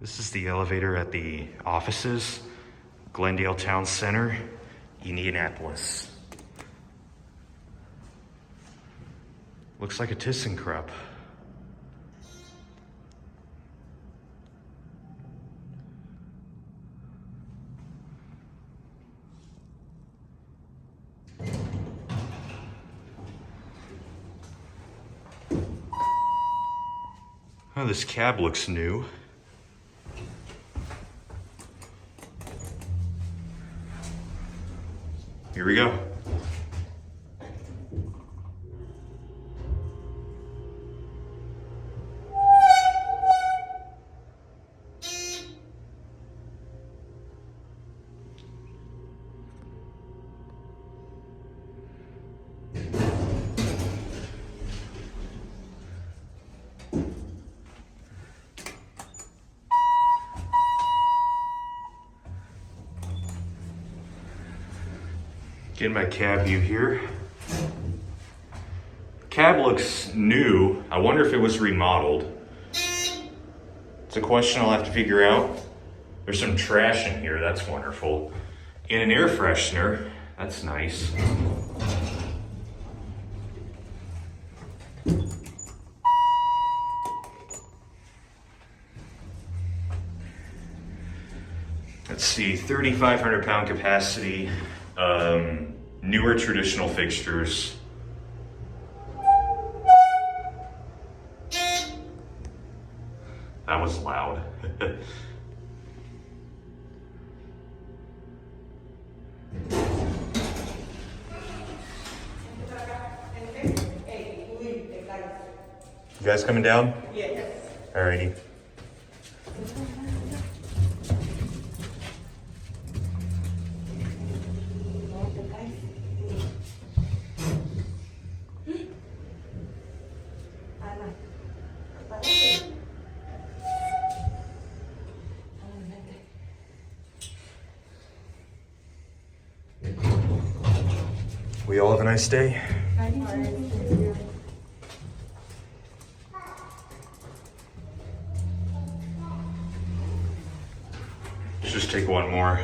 This is the elevator at the offices, Glendale Town Center, Indianapolis. Looks like a Thyssenkrupp. Oh, this cab looks new. Here we go. Getting my cab view here. Cab looks new. I wonder if it was remodeled. It's a question I'll have to figure out. There's some trash in here, that's wonderful. And an air freshener, that's nice. Let's see, 3,500 pound capacity. Newer traditional fixtures. That was loud. You guys coming down? Yes. Alrighty. We all have a nice day. Let's just take one more.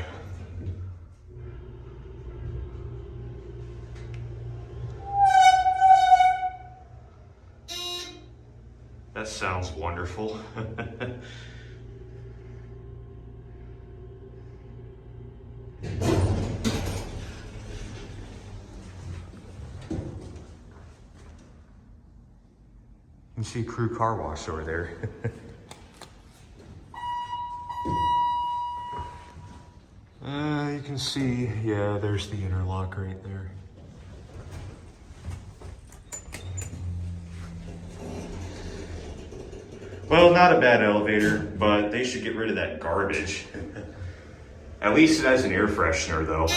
That sounds wonderful. You can see Crew Car Wash over there. You can see, yeah, there's the interlock right there. Well, not a bad elevator, but they should get rid of that garbage. At least it has an air freshener though.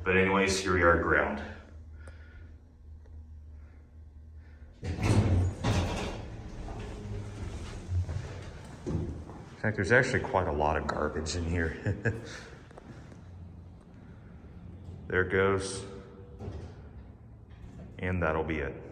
But anyways, here we are at ground. In fact, there's actually quite a lot of garbage in here. There it goes. And that'll be it.